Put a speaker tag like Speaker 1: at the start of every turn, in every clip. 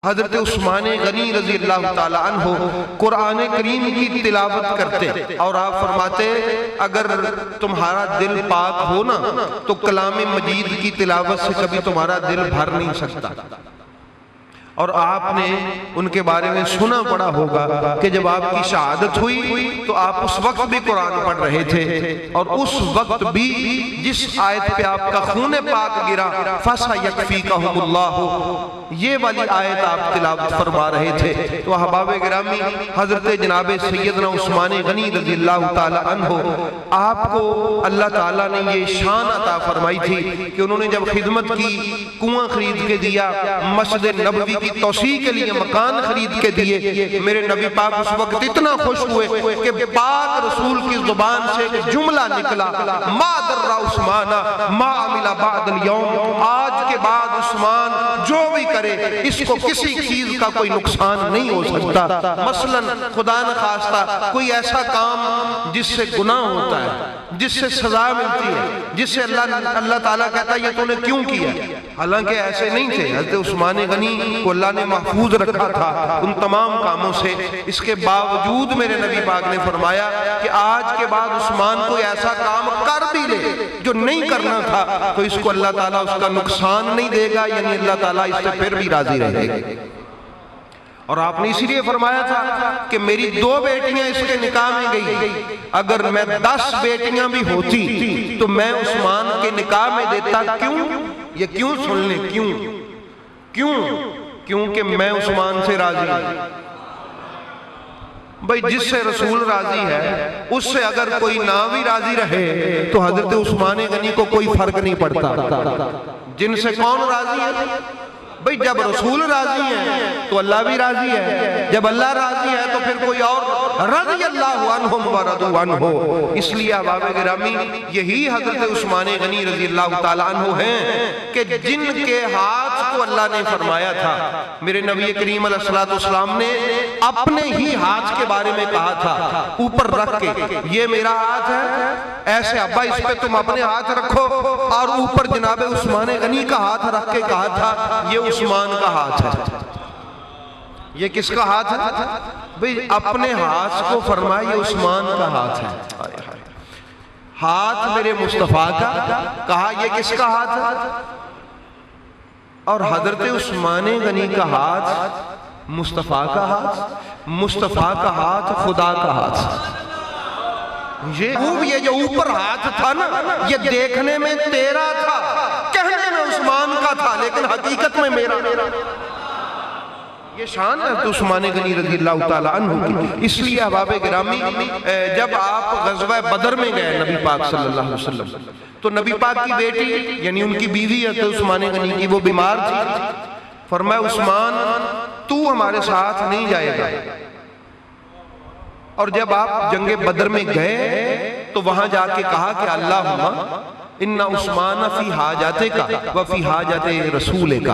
Speaker 1: حضرت عثمان غنی رضی اللہ تعالیٰ عنہ قرآن کریم کی تلاوت کرتے اور آپ فرماتے اگر تمہارا دل پاک ہو نا تو کلام مجید کی تلاوت سے کبھی تمہارا دل بھر نہیں سکتا۔ اور آپ نے ان کے بارے میں سنا پڑا ہوگا کہ جب آپ کی شہادت ہوئی تو آپ اس وقت بھی قرآن پڑھ رہے تھے، اور اس وقت بھی جس آیت پہ آپ کا خون پاک گرا فَسَيَكْفِيكَهُمُ اللَّهُ، یہ والی آیت آپ تلاوت فرما رہے تھے۔ تو احباب گرامی، حضرت جناب سیدنا عثمان غنی رضی اللہ تعالی عنہ، آپ کو اللہ تعالیٰ نے یہ شان عطا فرمائی تھی کہ انہوں نے جب خدمت کی، کنواں خرید کے دیا، مسجد نبوی کی توسیع کے لیے مکان خرید کے دیے، میرے نبی پاک اس وقت اتنا خوش ہوئے کہ پاک رسول کی زبان سے ایک جملہ نکلا، ما در عثمان ما عمل بعد اليوم، آج کے بعد عثمان جو بھی کرے اس کو کسی چیز کا کوئی نقصان نہیں ہو سکتا۔ مثلا خدا نخواستہ کوئی ایسا کام جس سے گناہ ہوتا ہے، جس سے سزا ملتی ہے، جس سے اللہ تعالیٰ کہتا ہے یہ تو نے کیوں کیا، حالانکہ ایسے نہیں تھے۔ حضرت عثمان غنی کو اللہ نے محفوظ رکھا تھا ان تمام کاموں سے، اس کے باوجود میرے نبی پاک نے فرمایا کہ آج کے بعد عثمان کوئی ایسا کام کر بھی لے جو نہیں کرنا تھا تو اس کو اللہ تعالیٰ اس کا نقصان نہیں دے گا، یعنی اللہ تعالیٰ اس سے پھر بھی راضی رہے گا۔ اور آپ نے اسی لیے فرمایا تھا کہ میری 2 بیٹیاں اس کے نکاح میں گئی، اگر میں 10 بیٹیاں بھی ہوتی تو میں عثمان کے نکاح میں دیتا۔ کیوں؟ یہ کیوں سن لیں، کیوں؟ کیونکہ میں عثمان سے راضی ہوں۔ بھئی جس سے رسول راضی ہے اس سے اگر کوئی نہ بھی راضی رہے تو حضرت عثمان غنی کو کوئی فرق نہیں پڑتا۔ جن سے کون راضی ہے؟ بھئی جب رسول راضی ہیں تو اللہ بھی راضی ہے، جب اللہ راضی ہے تو پھر کوئی اور رضی اللہ عنہم ورضوا عنہ۔ اس لیے احباب گرامی یہی حضرت عثمان غنی رضی اللہ تعالیٰ عنہ ہیں کہ جن کے ہاتھ کو اللہ نے فرمایا تھا، میرے نبی کریم علیہ السلام نے اپنے ہی ہاتھ کے بارے میں کہا تھا اوپر رکھ کے، یہ میرا ہاتھ ہے، ایسے ابا اس پہ تم اپنے ہاتھ رکھو، اور اوپر جناب عثمان غنی کا ہاتھ رکھ کے کہا تھا یہ عثمان کا ہاتھ ہے۔ یہ کس کا ہاتھ ہے؟ بھئی اپنے ہاتھ کو فرمایا یہ عثمان کا ہاتھ ہے، ہاتھ میرے مصطفیٰ کا، کہا یہ کس کا ہاتھ ہے؟ اور حضرت عثمان غنی کا ہاتھ مصطفیٰ کا ہاتھ، مصطفیٰ کا ہاتھ خدا کا ہاتھ۔ یہ جو اوپر ہاتھ تھا نا یہ دیکھنے میں تیرا تھا، کہنے میں عثمان کا تھا، لیکن حقیقت میں میرا۔ یہ شان ہے تو عثمان غنی رضی اللہ تعالیٰ عنہ کی۔ اس لیے احباب گرامی جب آپ غزوہ بدر میں گئے نبی پاک صلی اللہ علیہ وسلم تو نبی پاک کی بیٹی یعنی ان کی بیوی ہے عثمان غنی کی، وہ بیمار تھی۔ فرمایا عثمان تو ہمارے ساتھ نہیں جائے گا، اور جب آپ جنگ بدر میں گئے تو وہاں جا کے کہا کہ اللہم ان عثمان فی حاجاتک و فی حاجات رسولک،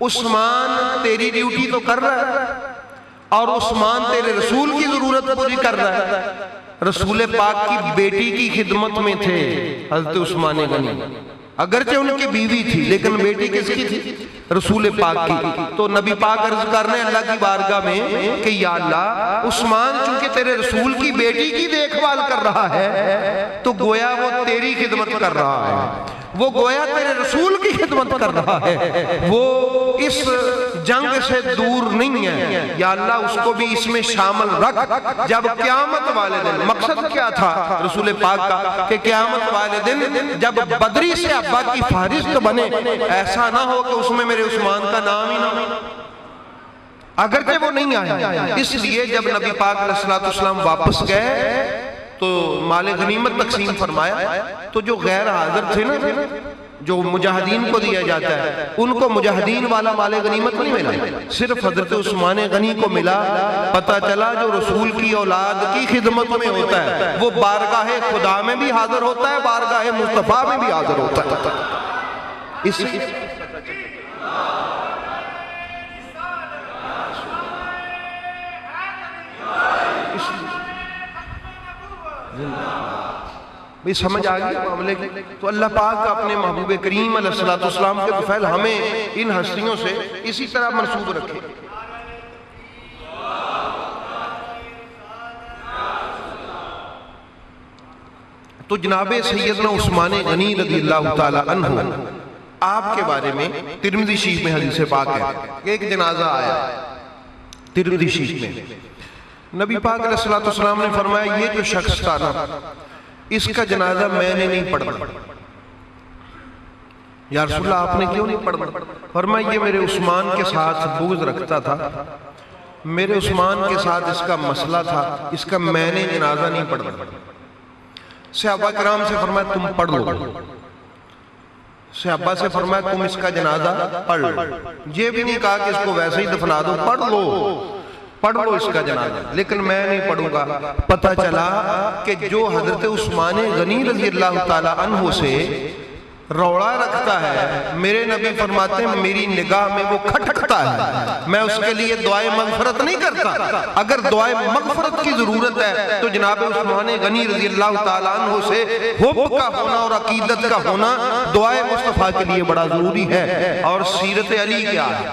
Speaker 1: عثمان تیری ڈیوٹی تو کر رہا ہے اور عثمان تیرے رسول کی ضرورت پوری کر رہا ہے۔ رسول پاک کی بیٹی کی خدمت میں تھے حضرت عثمان غنی، اگرچہ ان کی بیوی تھی لیکن بیٹی کس کی تھی؟ رسول پاک کی۔ تو نبی پاک عرض کرنے اللہ کی بارگاہ میں کہ یا اللہ عثمان چونکہ تیرے رسول کی بیٹی کی دیکھ بھال کر رہا ہے تو گویا وہ تیری خدمت کر رہا ہے، وہ گویا تیرے رسول کی خدمت کر رہا ہے، وہ اس جنگ سے دور نہیں ہے، یا اللہ اس کو بھی اس میں شامل رکھ۔ جب قیامت والے دن، مقصد کیا تھا رسول پاک کا کہ قیامت والے دن جب بدری سے ابا کی فہرست بنے، ایسا نہ ہو کہ اس میں میرے عثمان کا نام ہی نہ ہو، اگرچہ وہ نہیں آیا۔ اس لیے جب نبی پاک علیہ السلام واپس گئے تو مال غنیمت تقسیم فرمایا، تو جو غیر حاضر تھے نا، جو مجاہدین کو دیا جاتا ہے، ان کو مجاہدین والا مال غنیمت نہیں ملا، صرف حضرت عثمان غنی کو ملا۔ پتہ چلا جو رسول کی اولاد کی خدمت میں ہوتا ہے وہ بارگاہ خدا میں بھی حاضر ہوتا ہے، بارگاہ مصطفیٰ میں بھی حاضر ہوتا ہے۔ اس بھئی سمجھ آگئی معاملے کی؟ تو اللہ پاک اپنے محبوب کریم علیہ السلام کے طفیل ہمیں ان ہستیوں سے اسی طرح منسوب رکھے۔ تو جناب سیدنا عثمان غنی رضی اللہ تعالی عنہ آپ کے بارے میں ترمذی شریف میں حدیث پاک ہے کہ ایک جنازہ آیا ترمذی شریف میں، نبی پاک علیہ السلام نے فرمایا یہ جو شخص تھا نا اس کا جنازہ میں نے نہیں پڑھنا۔ یا رسول اللہ آپ نے کیوں نہیں پڑھنا؟ فرمایا یہ میرے عثمان کے ساتھ بغض رکھتا تھا، میرے عثمان کے ساتھ اس کا مسئلہ تھا، اس کا میں نے جنازہ نہیں پڑھنا۔ صحابہ کرام سے فرمایا تم پڑھ لو، صحابہ سے فرمایا تم اس کا جنازہ پڑھ لو، یہ بھی نہیں کہا کہ اس کو ویسے ہی دفنا دو، پڑھ لو اس کا جنازہ، لیکن میں نہیں پڑھوں گا۔ پتہ چلا کہ جو حضرت عثمان غنی رضی اللہ تعالی عنہ سے روڑا رکھتا ہے، میرے نبی فرماتے ہیں میری نگاہ میں وہ کھٹکتا ہے، میں اس کے لیے دعائے مغفرت نہیں کرتا۔ اگر دعائے مغفرت کی ضرورت ہے تو جناب عثمان غنی رضی اللہ تعالیٰ عنہ سے حب کا ہونا اور عقیدت کا ہونا دعائے مصطفیٰ کے لیے بڑا ضروری ہے۔ اور سیرت علی کیا ہے؟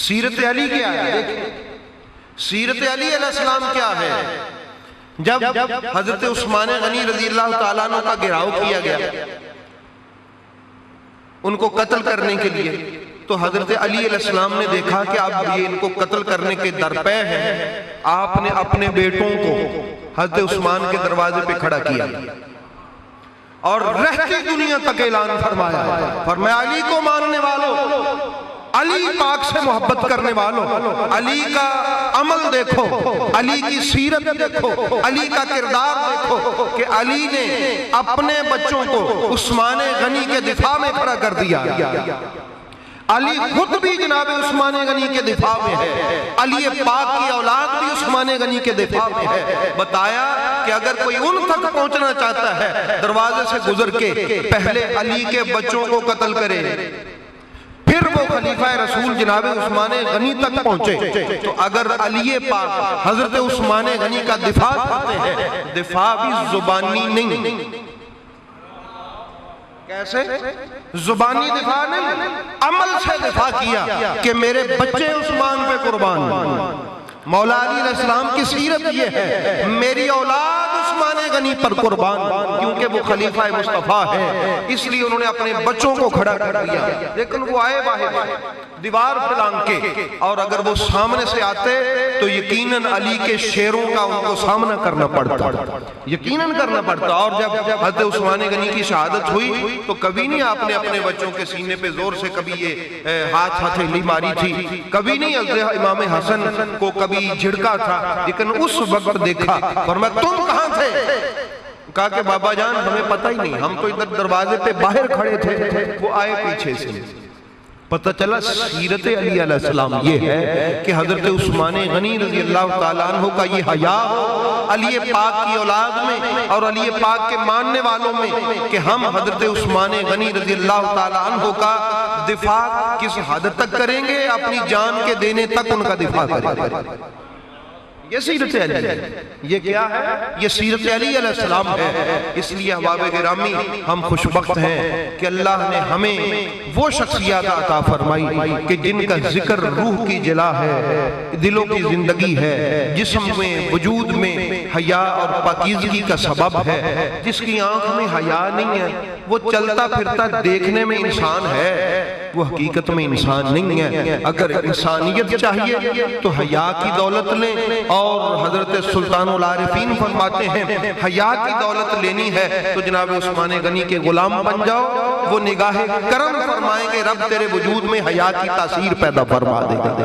Speaker 1: سیرت علی کیا ہے؟ سیرت علی علیہ السلام کیا ہے؟ جب حضرت عثمان غنی رضی اللہ تعالیٰ عنہ کا گھیراؤ کیا گیا ان کو قتل کرنے کے لیے، تو حضرت علی علیہ السلام نے دیکھا کہ اب یہ ان کو قتل کرنے کے درپے ہیں، آپ نے اپنے بیٹوں کو حضرت عثمان کے دروازے پہ کھڑا کیا اور رہتی دنیا تک اعلان فرمایا علی کو ماننے والوں، علی پاک سے محبت کرنے والوں، علی کا عمل دیکھو، علی کی سیرت دیکھو، علی کا کردار دیکھو کہ علی نے اپنے بچوں کو عثمان غنی کے دفاع میں کھڑا کر دیا۔ علی خود بھی جناب عثمان غنی کے دفاع میں ہے، علی پاک کی اولاد بھی عثمان غنی کے دفاع میں ہے۔ بتایا کہ اگر کوئی ان تک پہنچنا چاہتا ہے دروازے سے گزر کے پہلے علی کے بچوں کو قتل کرے، پھر وہ خلیفہ رسول جناب عثمان غنی تک پہنچے۔ تو اگر علی پاک حضرت عثمان غنی کا دفاع کرتے ہیں، دفاع بھی زبانی نہیں، کیسے؟ زبانی دفاع نہیں، عمل سے دفاع کیا کہ میرے بچے عثمان پہ قربان۔ مولا علی علیہ السلام کی سیرت یہ ہے میری اولاد عثمان غنی پر قربان، کیونکہ وہ خلیفہ مصطفیٰ ہے، اس لیے انہوں نے اپنے بچوں کو کھڑا کر دیا۔ لیکن وہ آئے باہر دیوار پھلانگ کے، اور اگر وہ سامنے سے آتے تو یقیناً علی کے شیروں کا ان کو سامنا کرنا پڑتا، یقیناً کرنا پڑتا۔ اور جب حضرت عثمان غنی کی شہادت ہوئی تو کبھی نہیں آپ نے اپنے بچوں کے سینے پہ زور سے کبھی یہ ہاتھ ہتھیلی ماری تھی، کبھی نہیں حضرت امام حسن کو کبھی جھڑکا تھا، لیکن اس وقت دیکھا فرمایا تم کہاں تھے؟ کہا کہ بابا جان ہمیں پتہ ہی نہیں، ہم تو ادھر دروازے پہ باہر کھڑے تھے، وہ آئے پیچھے سے۔ پتہ چلا سیرت علی علیہ السلام یہ ہے کہ حضرت عثمان غنی رضی اللہ تعالیٰ عنہ کا یہ حیا علی پاک کی اولاد میں اور علی پاک کے ماننے والوں میں کہ ہم حضرت عثمان غنی رضی اللہ تعالیٰ عنہ کا دفاع کس حد تک کریں گے، اپنی جان کے دینے تک ان کا دفاع کریں گے۔ یہ سیرت علی ہے، یہ کیا ہے؟ یہ سیرت علی علیہ السلام ہے۔ اس لیے احباب گرامی ہم خوشبخت ہیں کہ اللہ نے ہمیں وہ شخصیات عطا فرمائی کہ جن کا ذکر روح کی جلا ہے، دلوں کی زندگی ہے، جسم میں وجود میں حیا اور پاکیزگی کا سبب ہے۔ جس کی آنکھ میں حیا نہیں ہے وہ چلتا پھرتا دیکھنے میں انسان ہے، وہ حقیقت میں انسان نہیں ہے۔ اگر انسانیت چاہیے تو حیا کی دولت لیں، اور حضرت سلطان العارفین فرماتے ہیں حیا کی دولت لینی ہے تو جناب عثمان غنی کے غلام بن جاؤ، وہ نگاہ کرم فرمائیں گے، رب تیرے وجود میں حیا کی تاثیر پیدا فرما دے گا۔